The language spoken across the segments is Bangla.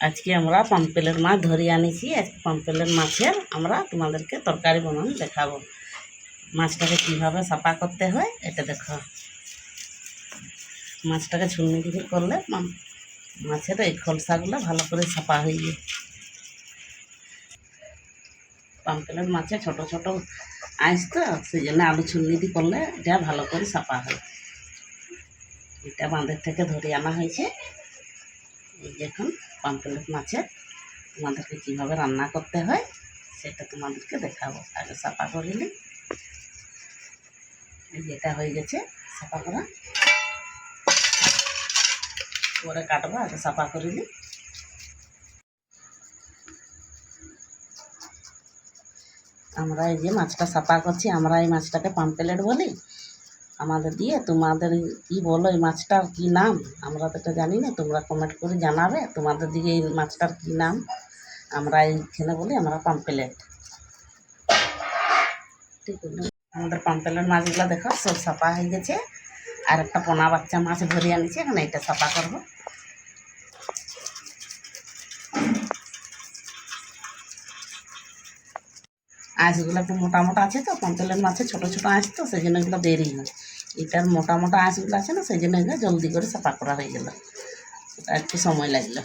আজকে আমরা পাম্পলেট মাছ ধরে আনিছি। আজকে পাম্পলেট মাছের আমরা তোমাদেরকে তরকারি বানানো দেখাবো। মাছটাকে কীভাবে সাফা করতে হয় এটা দেখো। মাছটাকে ছুলনি দিয়ে করলে মাছের এই খোলসাগুলো ভালো করে সাফা হয়ে যায়। পাম্পলেট মাছে ছোট ছোট আঁশ তো, সেই জন্য আলু ছুলনি দিয়ে করলে এটা ভালো করে সাফা হয়। এটা বাঁধের থেকে ধরে আনা হয়েছে। এই দেখুন পাম্পলেট মাছের তোমাদেরকে কীভাবে রান্না করতে হয় সেটা তোমাদেরকে দেখাবো। আগে সাফা করে নিই। যেটা হয়ে গেছে সাফা করা, পরে কাটবো। আগে সাফা করে নিই। আমরা এই যে মাছটা সাফা করছি, আমরা এই মাছটাকে পাম্পলেট বলি। আমাদের দিয়ে তোমাদের কি বলো, এই মাছটার কি নাম আমরা তো এটা জানি না। তোমরা কমেন্ট করে জানাবে তোমাদের দিকে এই মাছটার কি নাম। আমরা এইখানে বলি আমরা পাম্পলেট। ঠিক আছে, আমাদের পাম্পলেট মাছগুলো দেখো সব সাফা হয়ে গেছে। আর একটা পোনা বাচ্চা মাছ ধরে আনিছে, এখানে এটা সাফা করবো। আঁশগুলো একটু মোটা মোটা আছে তো, পাম্পলেট মাছের ছোটো ছোটো আঁশ তো, সেই জন্য এগুলো দেরি হয়। এটার মোটা মোটা আঁশগুলো আছে না, সেই জন্য এগুলো জলদি করে সাফা করা হয়ে গেল। এটা একটু সময় লাগলো।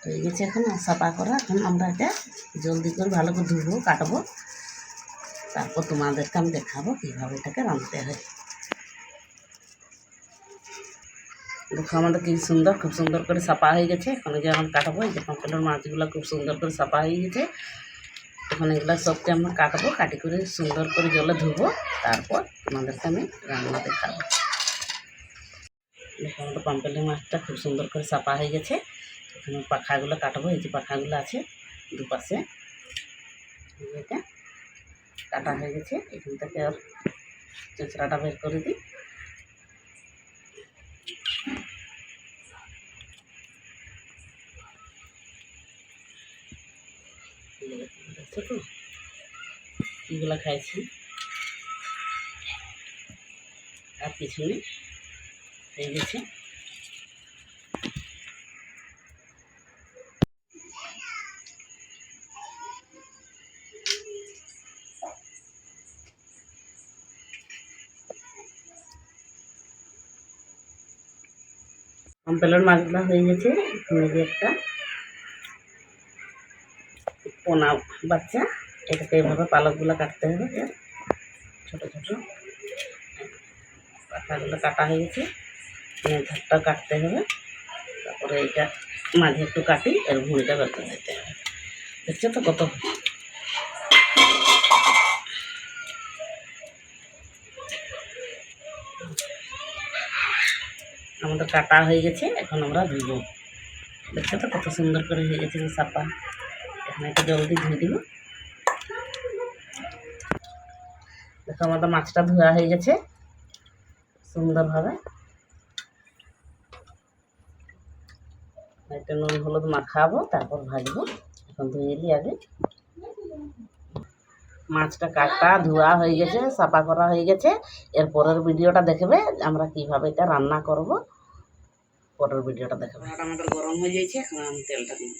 হয়ে গেছে এখন সাফা করা। এখন আমরা এটা জলদি করে ভালো করে ধুবো, কাটবো। তারপর তোমাদেরকে আমি দেখাবো কীভাবে এটাকে রাঁধতে হয়। দেখো আমাদের কি সুন্দর, খুব সুন্দর করে সাফা হয়ে গেছে। এখন যে আমরা কাটবো, এই যে পাম্পলেট মাছগুলো খুব সুন্দর করে সাফা হয়ে গেছে। এখন এগুলো সবকে আমরা কাটবো, কাটি করে সুন্দর করে জলে ধুবো। তারপর তোমাদেরকে আমি রান্না দেখাবো। দেখো আমাদের পাম্পলেট মাছটা খুব সুন্দর করে সাফা হয়ে গেছে। এখানে পাখাগুলো কাটবো। এই যে পাখাগুলো আছে দুপাশে, এটা কাটা হয়ে গেছে। এখান থেকে আর চোচড়াটা বের করে দিই। এগুলো খাইছি আর কিছু নেই, হয়ে গেছে। পাম্পলেট মাছগুলো হয়ে গেছে। এখানে যে একটা পোনা বাচ্চা, এটাকে এভাবে পালকগুলো কাটতে হবে। ছোটো ছোটো পাতাগুলো কাটা হয়ে গেছে। ধারটাও কাটতে হবে। তারপরে এইটা মাঝে একটু কাটি, আর ভুঁড়িটা বের করে দিতে হবে। দেখছো তো কত। আমাদের কাটা হয়ে গেছে, এখন আমরা ধুবো। দেখছো তো কত সুন্দর করে হয়ে গেছে সাফা। এখন এটা জলদি ধুয়ে দিব। দেখো আমাদের মাছটা ধোয়া হয়ে গেছে সুন্দরভাবে। এটা নুন হলুদ মাখাবো, তারপর ভাজবো। এখন ধুয়ে নিই আগে। মাছটা কাটা ধোয়া হয়ে গেছে, সাফা করা হয়ে গেছে। এর পরের ভিডিওটা দেখবে আমরা কিভাবে এটা রান্না করব। পরের ভিডিওটা দেখবে। আমাদের গরম হয়ে যাচ্ছে, এখন আমি তেলটা দিব।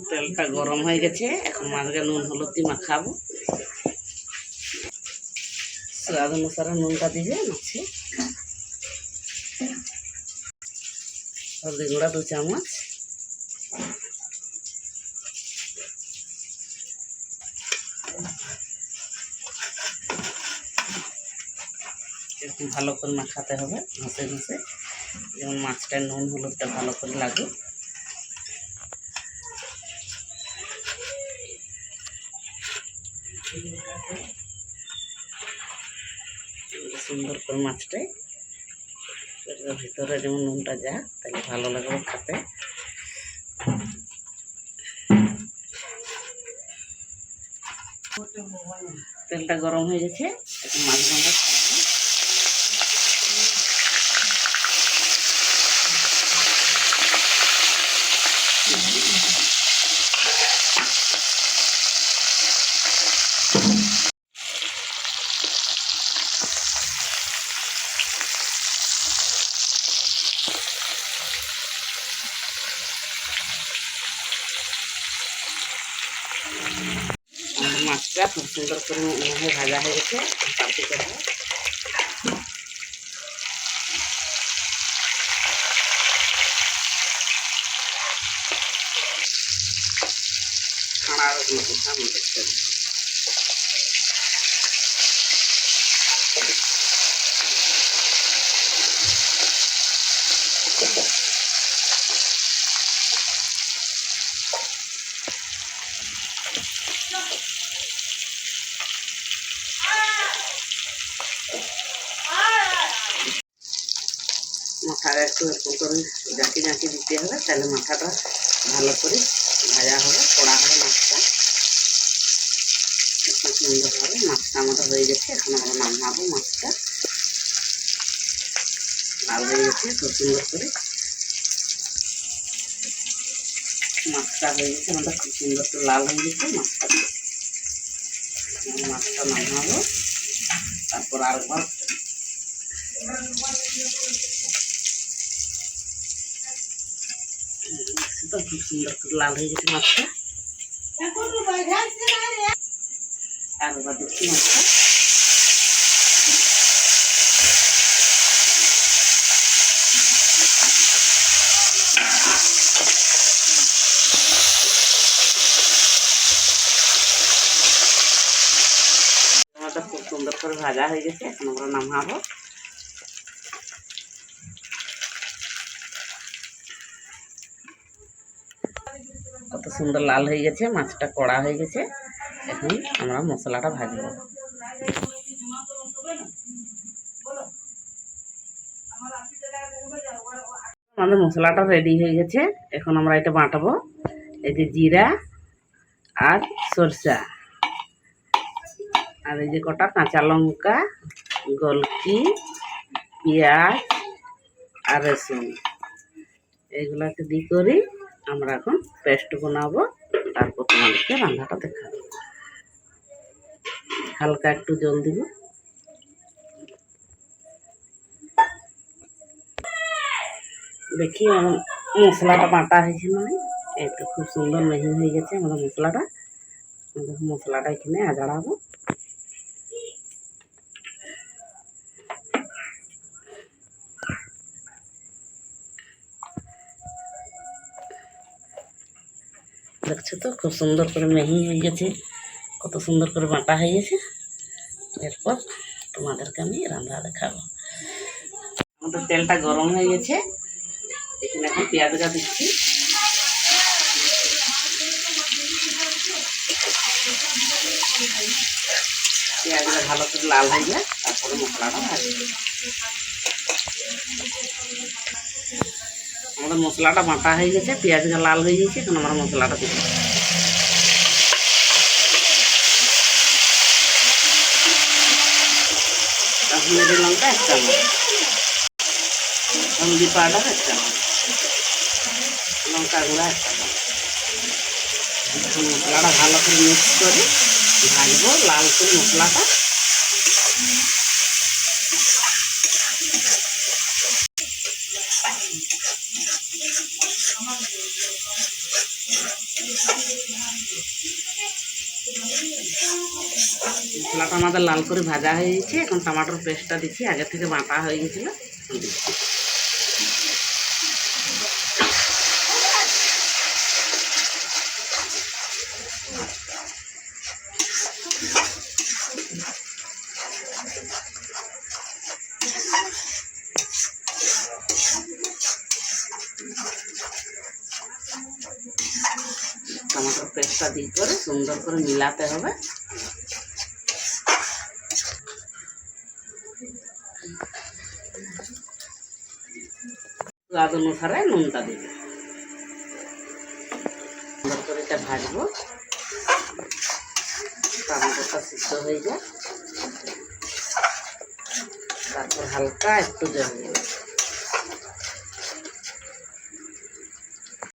তেলটা গরম হয়ে গেছে, এখন মাছকে নুন হলুদ দিয়ে মাখাবো। স্বাদ অনুসারে নুনটা দিবে মাছে। হলদি গুঁড়া 2 চামচ, এরকম ভালো করে মাখাতে হবে ঘষে ঘষে, যেমন মাছটা নুন হলুদটা ভালো করে লাগে। সুন্দর করে মাছটাই ভিতরে যেমন নুনটা যা, তাহলে ভালো লাগবে খেতে। তেলটা গরম হয়ে গেছে, এখন মাছগুলো মাছটা খুব সুন্দর করে মনে হয় ভাজা হয়ে গেছে। পাল্টি করবো। ছাড়ার কথা আমি দেখতে মাথাটা একটু এরকম করে জাঁকি জাঁকি দিতে হবে, তাহলে মাথাটা ভালো করে ভাজা হবে, কড়া হবে মাছটা। একটু সুন্দরভাবে মাছটা আমাদের হয়ে গেছে। এখন আমরা নামাবো মাছটা। লাল হয়ে গেছে খুব সুন্দর করে মাছটা হয়ে গেছে আমাদের, খুব সুন্দর করে লাল হয়ে গেছে মাছটা। মাছটা নামাবো, তারপর আরেকবার তো খুব সুন্দর করে লাল হয়ে গেছে মাছটা। আরেকবার দেখছি মাছটা। খুব সুন্দর করে ভাজা হয়ে গেছে, এখন আমরা নামাবো। কত সুন্দর লাল হয়ে গেছে মাছটা, কড়া হয়ে গেছে। এখন আমরা মশলাটা ভাজবো। আমাদের মশলাটা রেডি হয়ে গেছে, এখন আমরা এটা বাটাবো। এই যে জিরা আর সরষা, আর এই যে কটা কাঁচা লঙ্কা, গোলকি, পেঁয়াজ আর রসুন, এইগুলাকে দিয়ে করি আমরা এখন পেস্ট বানাবো। তারপর তোমাদেরকে রান্নাটা দেখাবো। হালকা একটু জল দিব। দেখি আমার মশলাটা বাটা হয়েছে, মানে এই তো খুব সুন্দর মিহি হয়ে গেছে আমাদের মশলাটা। মশলাটা এখানে আগাড়াবো। দেখছো তো খুব সুন্দর করে মিহি হয়ে গেছে, কত সুন্দর করে বাটা হয়ে গেছে। এরপর তোমাদেরকে আমি রান্না দেখাবো। আমাদের তেলটা গরম হয়ে গেছে, এখানে এখন পেঁয়াজটা দিচ্ছি। পেঁয়াজটা ভালো করে লাল হয়ে যায়, তারপরে মশলাটা ভাজবো। আমাদের মশলাটা বাটা হয়ে গেছে, পেঁয়াজটা লাল হয়ে গেছে, এখন আমরা মশলাটা দিব। কাশ্মীরি লঙ্কা 1 চামচ, হলদি পাউডার 1 চামচ, লঙ্কা গুঁড়া 1 চামচ। মশলাটা ভালো করে মিক্স করে ভাজবো লাল করে মশলাটা। মশলাটা আমাদের লাল করে ভাজা হয়ে গেছে, এখন টমেটোর পেস্টটা দিচ্ছি, আগে থেকে বাটা হয়ে গেছিলো দিচ্ছি। টমেটোর পেস্টটা দিয়ে করে সুন্দর করে মিলাতে হবে। স্বাদ অনুসারে নুনটা দেবে। সুন্দর করে এটা ভাজবো, টমেটোটা সিদ্ধ হয়ে যায়, তারপর হালকা একটু জল দেবে।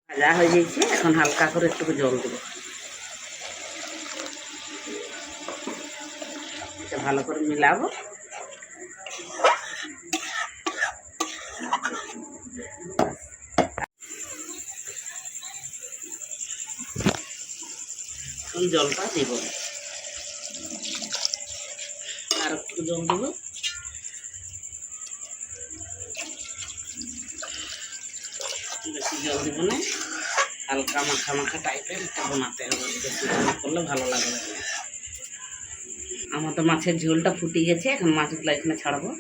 ভাজা হয়ে গেছে, এখন হালকা করে একটু জল দেবো। এটা ভালো করে মিলাবো। জলটা দিব, জল দেব। বেশি জল দেবো না, হালকা মাখা মাখা টাইপের এটা বানাতে হবে, বেশি ঝোল করলে ভালো লাগবে না। আমার তো মাছের ঝোলটা ফুটে গেছে, এখন মাছগুলো এখানে ছাড়বো।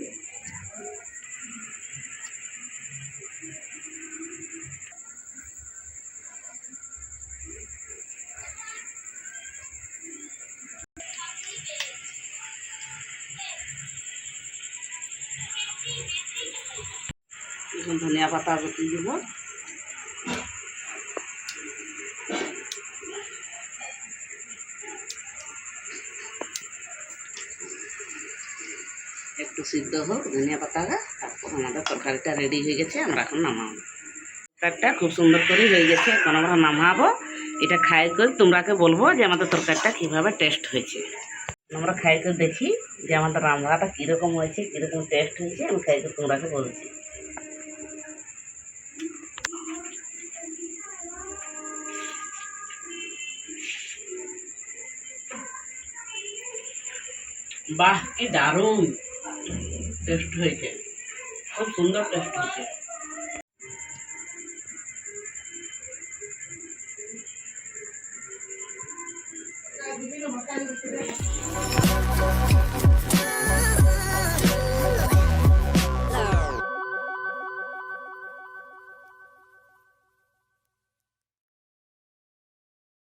এখন ধনিয়া পাতা বতি দিব। একটু সিদ্ধ হোক ধনিয়া পাতাটা, তারপর আমাদের তরকারিটা রেডি হয়ে গেছে, আমরা এখন নামাবো। তরকারিটা খুব সুন্দর করে হয়ে গেছে, এখন আমরা নামাবো। এটা খাই করে তোমরাকে বলবো যে আমাদের তরকারিটা কীভাবে টেস্ট হয়েছে। আমরা খাই করে দেখি যে আমাদের রান্নাটা কীরকম হয়েছে, কীরকম টেস্ট হয়েছে, আমি খাই করে তোমরাকে বলছি। বাহ, কি দারুণ টেস্ট হয়েছে, খুব সুন্দর টেস্ট হয়েছে।